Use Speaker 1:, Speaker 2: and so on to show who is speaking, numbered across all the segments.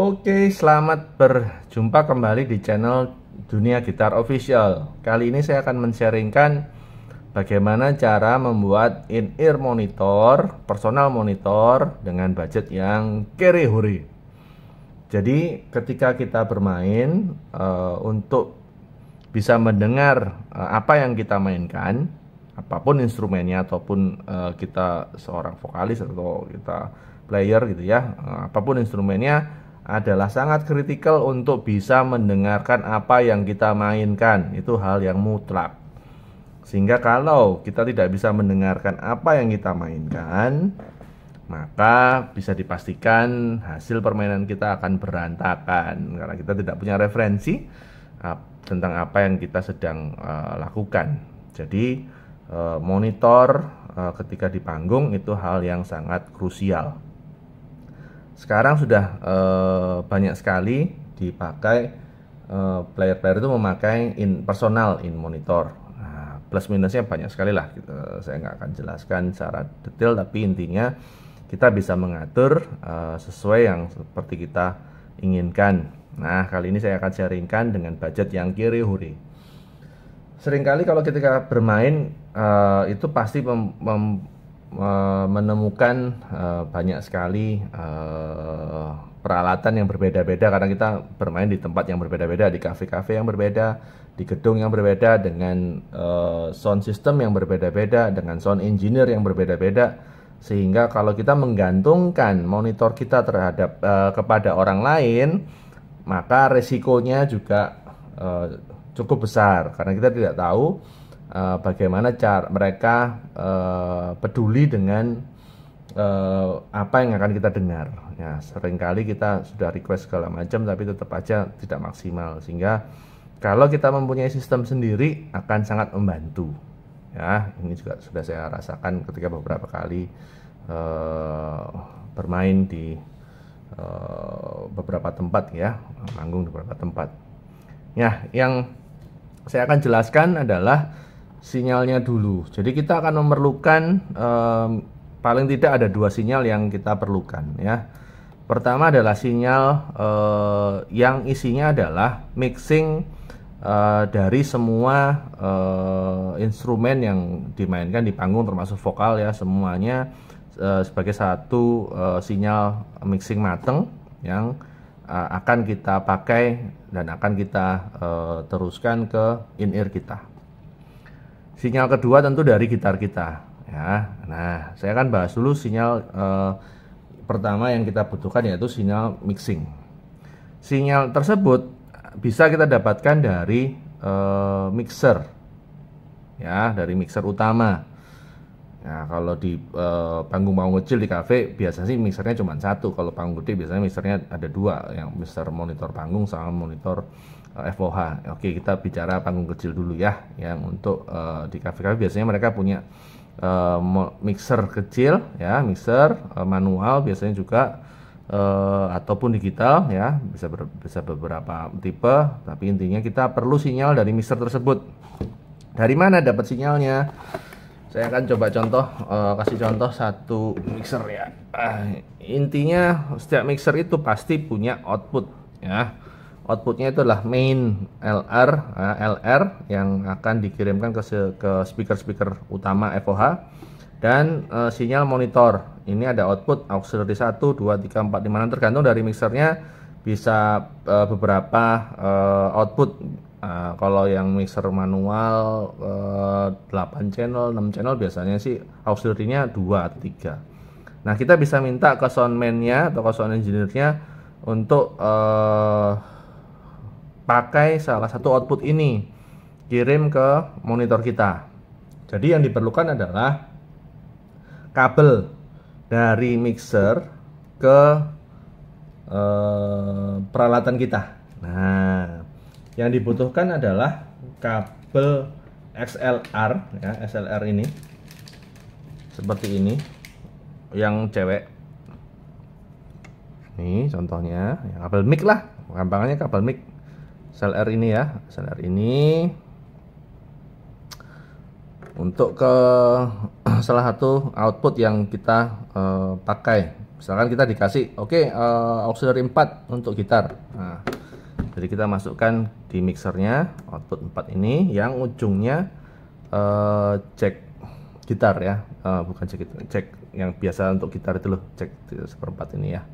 Speaker 1: Oke, selamat berjumpa kembali di channel Dunia Gitar Official. Kali ini saya akan men-sharingkan bagaimana cara membuat in-ear monitor, personal monitor dengan budget yang kere hore. Jadi ketika kita bermain, untuk bisa mendengar apa yang kita mainkan, apapun instrumennya ataupun kita seorang vokalis atau kita player gitu ya, apapun instrumennya adalah sangat kritikal untuk bisa mendengarkan apa yang kita mainkan. Itu hal yang mutlak. Sehingga kalau kita tidak bisa mendengarkan apa yang kita mainkan, maka bisa dipastikan hasil permainan kita akan berantakan karena kita tidak punya referensi tentang apa yang kita sedang lakukan. Jadi monitor ketika di panggung itu hal yang sangat krusial. Sekarang sudah banyak sekali dipakai, player-player itu memakai personal in monitor. Nah, plus minusnya banyak sekali lah, saya nggak akan jelaskan secara detail, tapi intinya kita bisa mengatur sesuai yang seperti kita inginkan. Nah, kali ini saya akan sharingkan dengan budget yang kiri huri. Seringkali kalau ketika bermain itu pasti menemukan banyak sekali peralatan yang berbeda-beda karena kita bermain di tempat yang berbeda-beda, di kafe-kafe yang berbeda, di gedung yang berbeda, dengan sound system yang berbeda-beda, dengan sound engineer yang berbeda-beda, sehingga kalau kita menggantungkan monitor kita terhadap kepada orang lain, maka resikonya juga cukup besar karena kita tidak tahu bagaimana cara mereka peduli dengan apa yang akan kita dengar. Ya, seringkali kita sudah request segala macam tapi tetap aja tidak maksimal. Sehingga kalau kita mempunyai sistem sendiri akan sangat membantu. Ya, ini juga sudah saya rasakan ketika beberapa kali bermain di beberapa tempat ya, manggung di beberapa tempat. Ya, yang saya akan jelaskan adalah sinyalnya dulu. Jadi kita akan memerlukan paling tidak ada dua sinyal yang kita perlukan ya. Pertama adalah sinyal yang isinya adalah mixing dari semua instrumen yang dimainkan di panggung termasuk vokal ya, semuanya sebagai satu sinyal mixing mateng yang akan kita pakai dan akan kita teruskan ke in-ear kita. Sinyal kedua tentu dari gitar kita ya. Nah, saya akan bahas dulu sinyal pertama yang kita butuhkan, yaitu sinyal mixing. Sinyal tersebut bisa kita dapatkan dari mixer ya, dari mixer utama. Nah, kalau di panggung-panggung kecil di kafe biasanya sih mixernya cuma satu. Kalau panggung gede biasanya mixernya ada dua, yang mixer monitor panggung sama monitor FOH. Oke, kita bicara panggung kecil dulu ya. Yang untuk di kafe-kafe biasanya mereka punya mixer kecil ya, mixer manual biasanya juga ataupun digital ya, bisa beberapa tipe, tapi intinya kita perlu sinyal dari mixer tersebut. Dari mana dapat sinyalnya? Saya akan coba kasih contoh satu mixer ya. Intinya setiap mixer itu pasti punya output ya. Outputnya itu adalah main LR yang akan dikirimkan ke speaker utama FOH, dan sinyal monitor. Ini ada output auxiliary 1, 2, 3, 4, 5, tergantung dari mixernya bisa beberapa output. Kalau yang mixer manual 8 channel, 6 channel biasanya sih auxiliary-nya 2 atau 3. Nah, kita bisa minta ke soundman-nya atau ke sound engineer-nya untuk pakai salah satu output ini, kirim ke monitor kita. Jadi yang diperlukan adalah kabel dari mixer ke peralatan kita. Nah, yang dibutuhkan adalah kabel XLR ya, XLR ini seperti ini, yang cewek. Ini contohnya, ya, kabel mic lah, gampangannya kabel mic. XLR ini ya, XLR ini untuk ke salah satu output yang kita pakai Misalkan kita dikasih auxiliary 4 untuk gitar. Nah, jadi kita masukkan di mixernya output 4 ini yang ujungnya jack gitar ya, bukan jack gitar, jack yang biasa untuk gitar itu loh, jack 1/4 ini ya.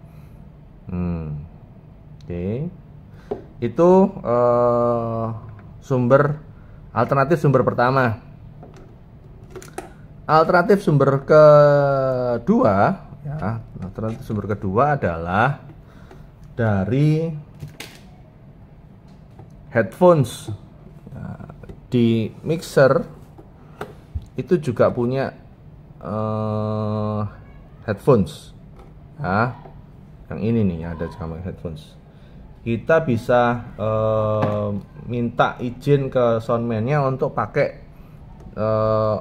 Speaker 1: Oke. Itu alternatif sumber pertama. Alternatif sumber kedua ya, alternatif sumber kedua adalah dari headphones. Nah, di mixer itu juga punya headphones ya, yang ini nih ada sama headphones. Kita bisa minta izin ke soundman-nya untuk pakai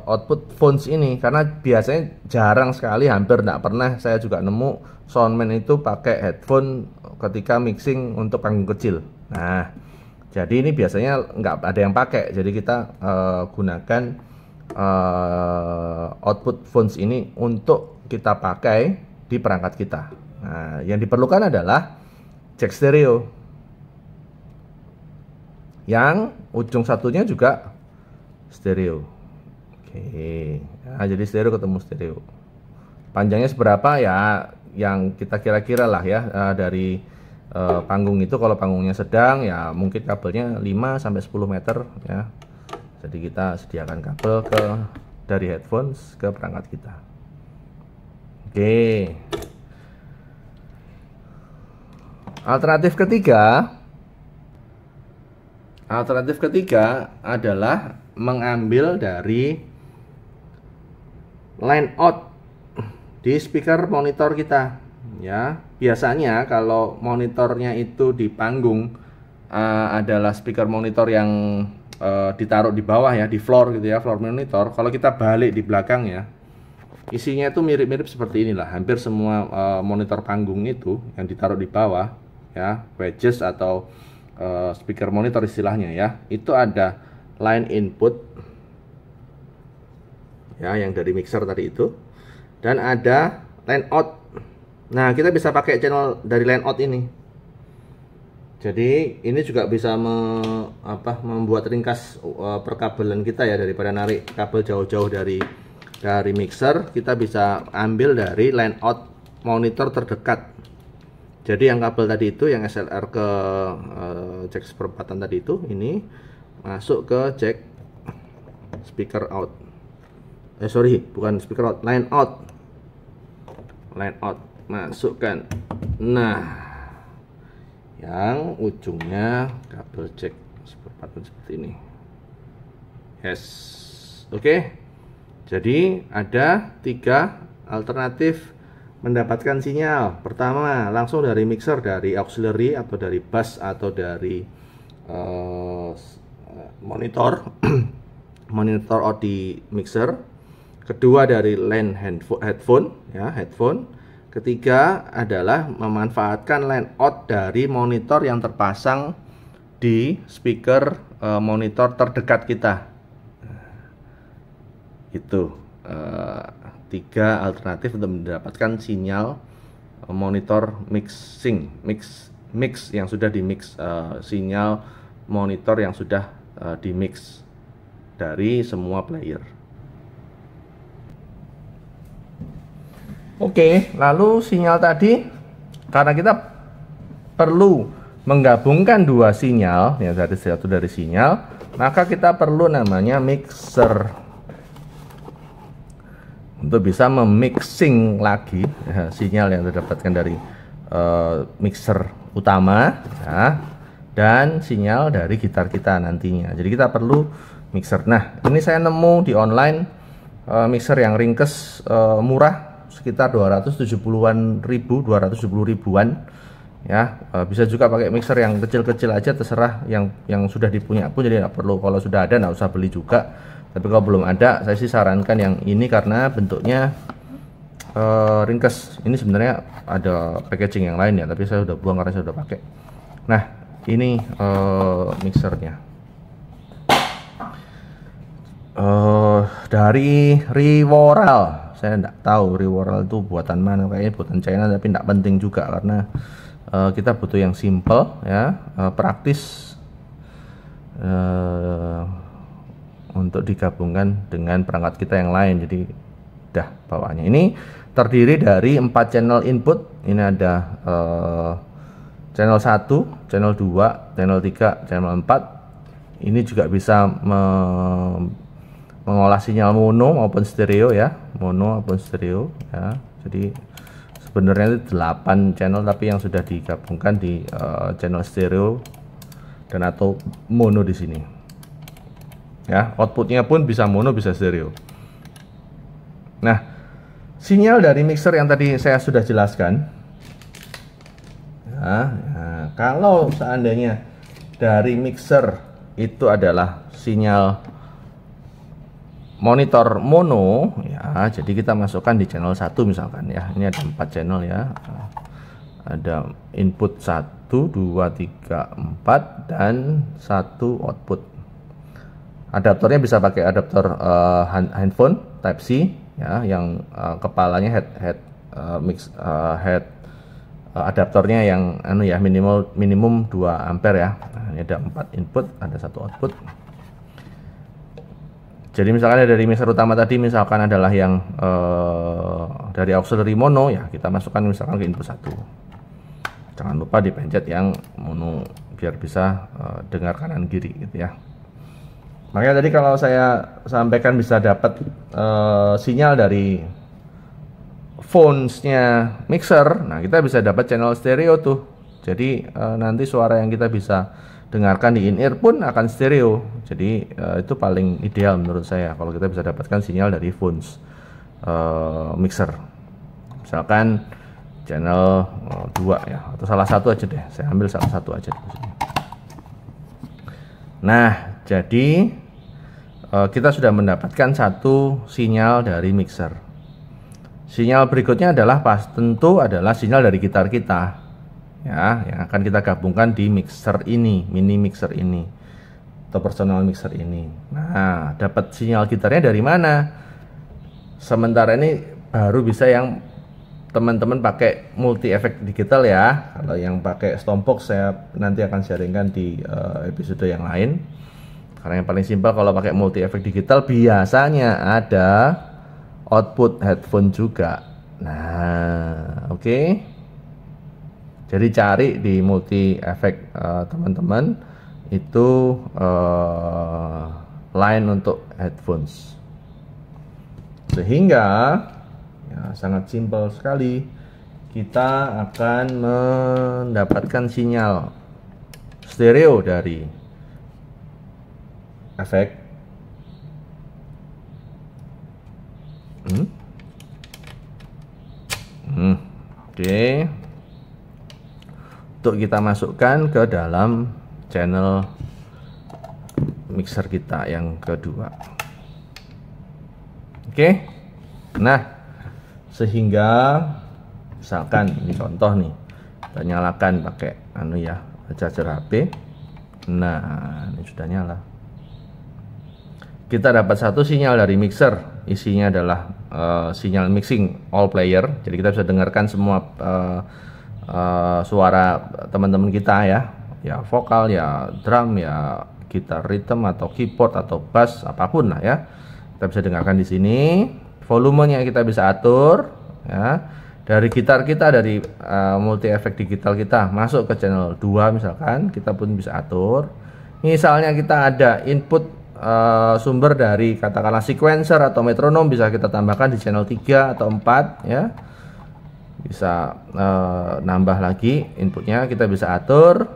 Speaker 1: output phones ini, karena biasanya jarang sekali, hampir tidak pernah saya juga nemu soundman itu pakai headphone ketika mixing untuk panggung kecil. Nah, jadi ini biasanya nggak ada yang pakai, jadi kita gunakan output phones ini untuk kita pakai di perangkat kita. Nah, yang diperlukan adalah jack stereo yang ujung satunya juga stereo. Oke, nah, jadi stereo ketemu stereo. Panjangnya seberapa ya, yang kita kira-kira lah ya, dari panggung itu. Kalau panggungnya sedang ya mungkin kabelnya 5-10 meter ya. Jadi kita sediakan kabel dari headphones ke perangkat kita. Oke. Alternatif ketiga adalah mengambil dari line out di speaker monitor kita ya. Biasanya kalau monitornya itu di panggung adalah speaker monitor yang ditaruh di bawah ya, di floor gitu ya, floor monitor. Kalau kita balik di belakang ya, isinya itu mirip-mirip seperti inilah. Hampir semua monitor panggung itu yang ditaruh di bawah ya, wedges atau speaker monitor istilahnya ya, itu ada line input ya, yang dari mixer tadi itu, dan ada line out. Nah, kita bisa pakai channel dari line out ini. Jadi ini juga bisa membuat ringkas perkabelan kita ya, daripada narik kabel jauh-jauh dari mixer, kita bisa ambil dari line out monitor terdekat. Jadi yang kabel tadi itu, yang SLR ke jack 1/4 tadi itu, ini masuk ke jack speaker out. Bukan speaker out, line out. Line out, masukkan. Nah, yang ujungnya kabel jack 1/4 seperti ini. Yes. Oke. Jadi ada 3 alternatif mendapatkan sinyal. Pertama, langsung dari mixer, dari auxiliary atau dari bus atau dari monitor monitor out di mixer. Kedua dari line headphone ya, headphone. Ketiga adalah memanfaatkan line out dari monitor yang terpasang di speaker monitor terdekat kita. Itu 3 alternatif untuk mendapatkan sinyal monitor mix yang sudah di mix, sinyal monitor yang sudah di mix dari semua player. Oke, lalu sinyal tadi, karena kita perlu menggabungkan 2 sinyal ya, dari sinyal, maka kita perlu namanya mixer untuk bisa memixing lagi ya, sinyal yang didapatkan dari mixer utama ya, dan sinyal dari gitar kita nantinya. Jadi kita perlu mixer. Nah, ini saya nemu di online mixer yang ringkes, murah, sekitar 270 ribuan ya. Bisa juga pakai mixer yang kecil-kecil aja, terserah yang sudah dipunya pun, jadi nggak perlu, kalau sudah ada nggak usah beli juga. Tapi kalau belum ada, saya sih sarankan yang ini karena bentuknya ringkes. Ini sebenarnya ada packaging yang lain ya, tapi saya udah buang karena saya udah pakai. Nah, ini mixernya dari Rivoral saya tidak tahu Reworld itu buatan mana, kayaknya buatan China, tapi tidak penting juga karena kita butuh yang simple ya, praktis untuk digabungkan dengan perangkat kita yang lain. Jadi udah bawaannya ini terdiri dari 4 channel input. Ini ada channel 1, channel 2, channel 3, channel 4. Ini juga bisa mengolah sinyal mono maupun stereo ya, mono maupun stereo ya. Jadi sebenarnya itu 8 channel, tapi yang sudah digabungkan di channel stereo dan atau mono di sini ya. Outputnya pun bisa mono bisa stereo. Nah, sinyal dari mixer yang tadi saya sudah jelaskan ya, kalau seandainya dari mixer itu adalah sinyal monitor mono ya, jadi kita masukkan di channel 1 misalkan ya. Ini ada 4 channel ya, ada input 1, 2, 3, 4 dan 1 output. Adaptornya bisa pakai adaptor handphone Type C ya, yang kepalanya head adaptornya yang ya minimum 2 ampere ya. Nah, ini ada 4 input, ada 1 output. Jadi misalkan dari mixer utama tadi misalkan adalah yang dari auxiliary mono ya, kita masukkan misalkan ke input 1. Jangan lupa dipencet yang mono biar bisa dengar kanan kiri gitu ya. Makanya tadi kalau saya sampaikan bisa dapat sinyal dari phones-nya mixer, nah kita bisa dapat channel stereo tuh. Jadi nanti suara yang kita bisa dengarkan di in-ear pun akan stereo. Jadi itu paling ideal menurut saya kalau kita bisa dapatkan sinyal dari phones mixer. Misalkan channel 2 ya, atau salah satu aja deh. Saya ambil salah satu aja di sini. Nah, jadi kita sudah mendapatkan satu sinyal dari mixer. Sinyal berikutnya adalah tentu adalah sinyal dari gitar kita. Ya, yang akan kita gabungkan di mixer ini, mini mixer ini atau personal mixer ini. Nah, dapat sinyal gitarnya dari mana? Sementara ini baru bisa yang teman-teman pakai multi effect digital ya. Kalau yang pakai Stompbox saya nanti akan sharingkan di episode yang lain. Karena yang paling simpel kalau pakai multi effect digital biasanya ada output headphone juga. Nah, oke. Jadi cari di multi effect teman-teman itu line untuk headphones, sehingga ya, sangat simpel sekali kita akan mendapatkan sinyal stereo dari efek oke. Untuk kita masukkan ke dalam channel mixer kita yang kedua. Oke. Nah, sehingga misalkan ini contoh nih, kita nyalakan pakai charger HP. Nah, ini sudah nyala. Kita dapat satu sinyal dari mixer, isinya adalah sinyal mixing all player. Jadi kita bisa dengarkan semua suara teman-teman kita ya vokal, ya drum, ya gitar rhythm atau keyboard atau bass, apapun lah ya. Kita bisa dengarkan di sini. Volumenya kita bisa atur ya. Dari gitar kita, dari multi effect digital kita masuk ke channel 2 misalkan, kita pun bisa atur. Misalnya kita ada input sumber dari katakanlah sequencer atau metronom, bisa kita tambahkan di channel 3 atau 4 ya. Bisa nambah lagi inputnya, kita bisa atur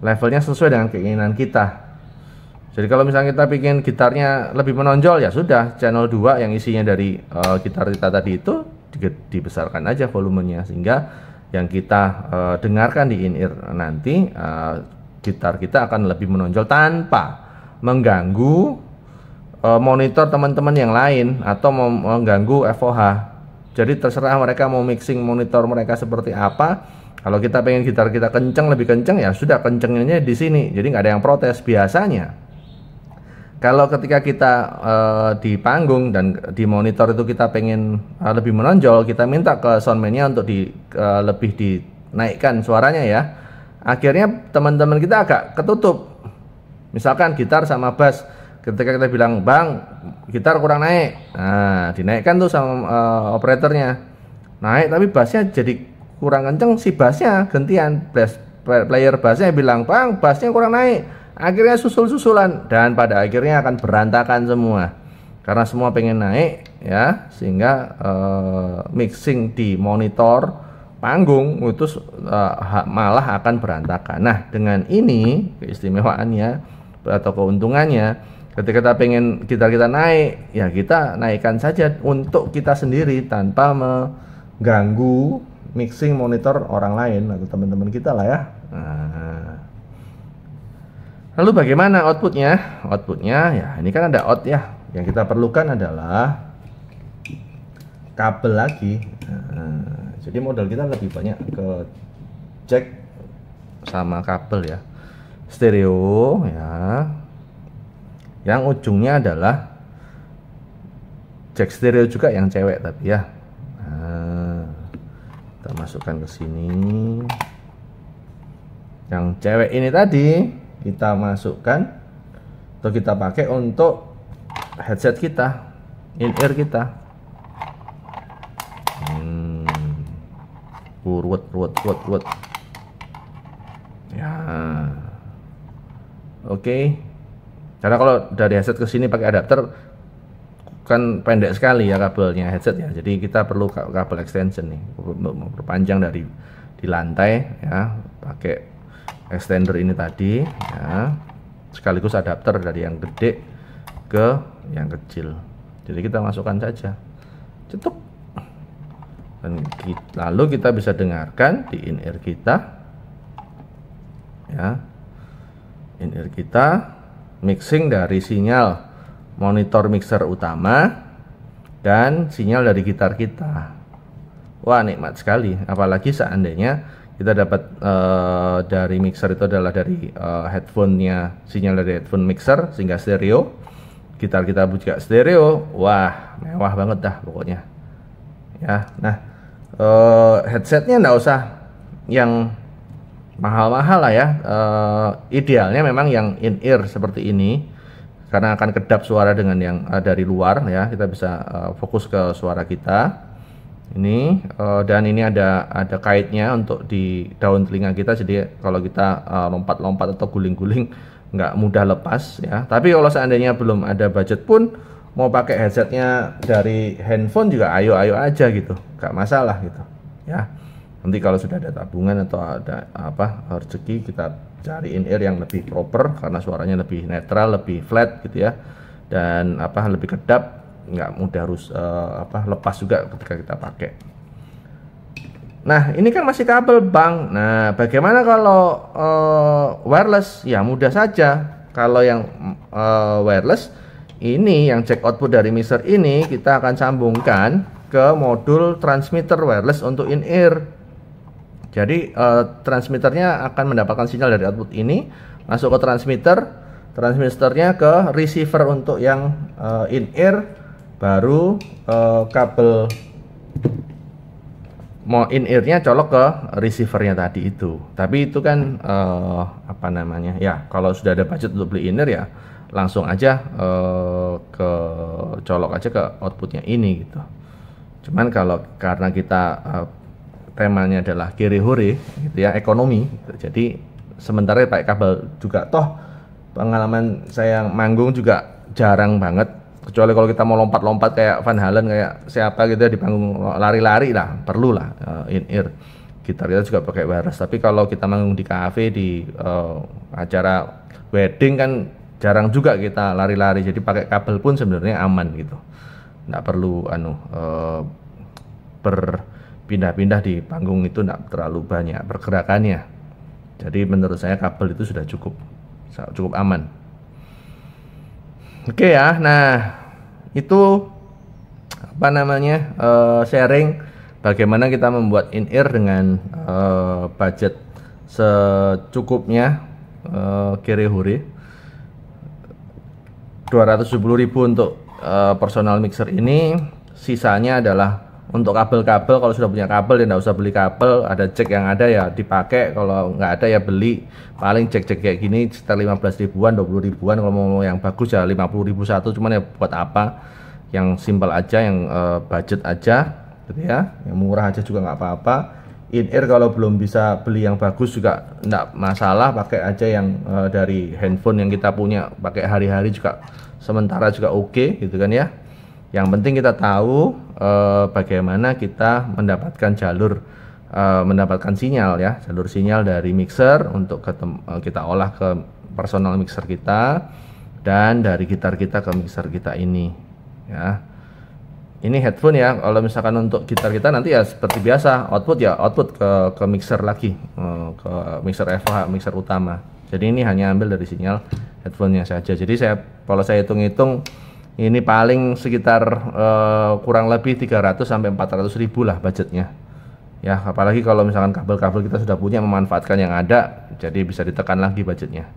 Speaker 1: levelnya sesuai dengan keinginan kita. Jadi kalau misalnya kita bikin gitarnya lebih menonjol, ya sudah channel 2 yang isinya dari gitar kita tadi itu dibesarkan aja volumenya, sehingga yang kita dengarkan di in-ear nanti gitar kita akan lebih menonjol tanpa mengganggu monitor teman-teman yang lain atau mengganggu FOH. Jadi terserah mereka mau mixing monitor mereka seperti apa. Kalau kita pengen gitar kita kenceng, lebih kenceng, ya sudah kencengnya di sini. Jadi nggak ada yang protes biasanya. kalau ketika kita di panggung dan di monitor itu kita pengen lebih menonjol, kita minta ke soundman-nya untuk lebih dinaikkan suaranya ya. Akhirnya teman-teman kita agak ketutup. Misalkan gitar sama bass, ketika kita bilang, "Bang, gitar kurang naik." Nah, dinaikkan tuh sama operatornya. Naik tapi bassnya jadi kurang kenceng, si bassnya gantian. Player bassnya bilang, "Bang, bassnya kurang naik." Akhirnya susul-susulan dan pada akhirnya akan berantakan semua karena semua pengen naik ya, sehingga mixing di monitor panggung itu malah akan berantakan. Nah, dengan ini keistimewaannya atau keuntungannya, ketika kita pengen gitar kita naik, ya kita naikkan saja untuk kita sendiri tanpa mengganggu mixing monitor orang lain atau teman-teman kita lah ya. Nah, lalu bagaimana outputnya? Outputnya ya ini kan ada out ya. Yang kita perlukan adalah kabel lagi. Nah, jadi modal kita lebih banyak ke jack sama kabel ya. Stereo ya. Yang ujungnya adalah jack stereo juga yang cewek tapi ya. Nah, kita masukkan ke sini. Yang cewek ini tadi kita masukkan atau kita pakai untuk headset kita, in-ear kita. Ruwet. Ya, oke. Karena kalau dari headset ke sini pakai adapter kan pendek sekali ya kabelnya headset ya. Jadi kita perlu kabel extension nih, perpanjang dari di lantai ya, pakai extender ini tadi ya, sekaligus adapter dari yang gede ke yang kecil. Jadi kita masukkan saja, cetuk, dan lalu kita bisa dengarkan di in-ear kita ya, in-ear kita mixing dari sinyal monitor mixer utama dan sinyal dari gitar kita. Wah, nikmat sekali, apalagi seandainya kita dapat dari mixer itu adalah dari headphone-nya, sinyal dari headphone mixer sehingga stereo. Gitar kita juga stereo. Wah, mewah banget dah pokoknya. Ya, nah headsetnya enggak usah yang mahal-mahal lah ya. Idealnya memang yang in-ear seperti ini karena akan kedap suara dengan yang dari luar ya. Kita bisa fokus ke suara kita. Ini dan ini ada kaitnya untuk di daun telinga kita, jadi kalau kita lompat-lompat atau guling-guling nggak mudah lepas ya. Tapi kalau seandainya belum ada budget pun mau pakai headsetnya dari handphone juga ayo aja gitu, nggak masalah gitu ya. Nanti kalau sudah ada tabungan atau ada rezeki, kita cari in-ear yang lebih proper karena suaranya lebih netral, lebih flat gitu ya, dan lebih kedap, nggak mudah harus lepas juga ketika kita pakai. Nah, ini kan masih kabel, Bang. Nah, bagaimana kalau wireless? Ya mudah saja. Kalau yang wireless ini, yang jack output dari mixer ini kita akan sambungkan ke modul transmitter wireless untuk in-ear. Jadi transmitternya akan mendapatkan sinyal dari output ini masuk ke transmitternya ke receiver untuk yang in-ear. Baru kabel mau in-earnya colok ke receivernya tadi itu. Tapi itu kan ya kalau sudah ada budget untuk beli in-ear ya langsung aja ke colok aja ke outputnya ini gitu. Cuman karena kita temanya adalah kiri hore gitu ya, ekonomi gitu. Jadi sementara pakai kabel juga, toh pengalaman saya manggung juga jarang banget, kecuali kalau kita mau lompat-lompat kayak Van Halen, kayak siapa gitu ya di panggung lari-lari lah, perlu lah in-ear. Gitar kita juga pakai wireless. Tapi kalau kita manggung di kafe, di acara wedding kan jarang juga kita lari-lari, jadi pakai kabel pun sebenarnya aman gitu, nggak perlu berpindah-pindah di panggung, itu nggak terlalu banyak pergerakannya. Jadi menurut saya kabel itu sudah cukup aman. Oke ya, nah itu sharing bagaimana kita membuat in-ear dengan budget secukupnya, kiri huri 270.000 untuk personal mixer ini. Sisanya adalah untuk kabel-kabel. Kalau sudah punya kabel ya nggak usah beli kabel, ada jack yang ada ya dipakai, kalau nggak ada ya beli. Paling jack-jack kayak gini sekitar 15 ribuan, 20 ribuan. Kalau mau yang bagus ya 50.000 satu, cuman ya buat apa, yang simpel aja, yang budget aja gitu ya, yang murah aja juga nggak apa-apa. In-ear kalau belum bisa beli yang bagus juga nggak masalah, pakai aja yang dari handphone yang kita punya, pakai hari-hari juga sementara juga oke gitu kan ya. Yang penting kita tahu bagaimana kita mendapatkan mendapatkan sinyal ya, jalur sinyal dari mixer untuk kita olah ke personal mixer kita, dan dari gitar kita ke mixer kita ini ya. Ini headphone ya. Kalau misalkan untuk gitar kita nanti ya seperti biasa, output ke mixer lagi, ke mixer FH, mixer utama. Jadi ini hanya ambil dari sinyal headphone-nya saja. Jadi kalau saya hitung-hitung ini paling sekitar kurang lebih 300 sampai 400 ribu lah budgetnya ya. Apalagi kalau misalkan kabel-kabel kita sudah punya, memanfaatkan yang ada, jadi bisa ditekan lagi budgetnya.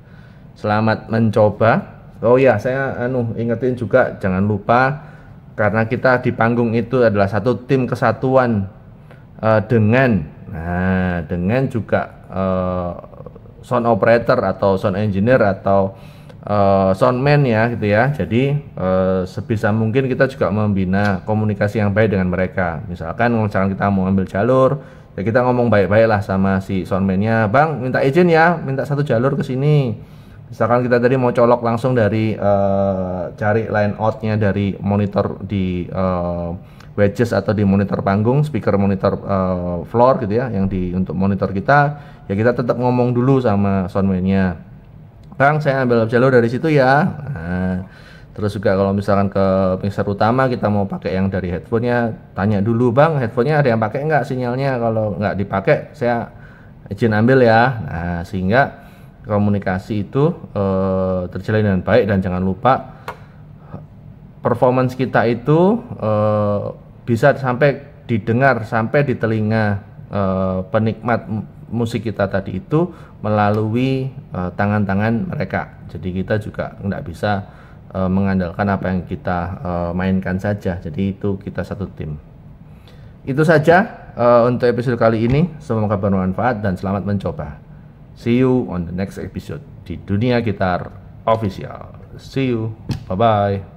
Speaker 1: Selamat mencoba. Oh ya, saya ingetin juga, jangan lupa, karena kita di panggung itu adalah satu tim kesatuan dengan juga sound operator atau sound engineer atau soundman ya gitu ya. Jadi sebisa mungkin kita juga membina komunikasi yang baik dengan mereka. Misalkan kita mau ambil jalur, ya kita ngomong baik-baik lah sama si soundman-nya, bang minta izin ya, minta satu jalur ke sini. Misalkan kita tadi mau colok langsung dari cari line out-nya dari monitor di wedges atau di monitor panggung, speaker monitor floor gitu ya, yang untuk monitor kita, ya kita tetap ngomong dulu sama soundman-nya, bang saya ambil jalur dari situ ya. Nah, terus juga kalau misalkan ke mixer utama kita mau pakai yang dari headphone-nya, tanya dulu, bang headphone-nya ada yang pakai nggak sinyalnya, kalau nggak dipakai saya izin ambil ya. Nah, sehingga komunikasi itu terjalin dengan baik. Dan jangan lupa performance kita itu bisa sampai didengar, sampai di telinga penikmat musik kita tadi itu melalui tangan-tangan mereka. Jadi kita juga nggak bisa mengandalkan apa yang kita mainkan saja. Jadi itu kita satu tim. Itu saja untuk episode kali ini. Semoga bermanfaat dan selamat mencoba. See you on the next episode di Dunia Gitar Official. See you, bye bye.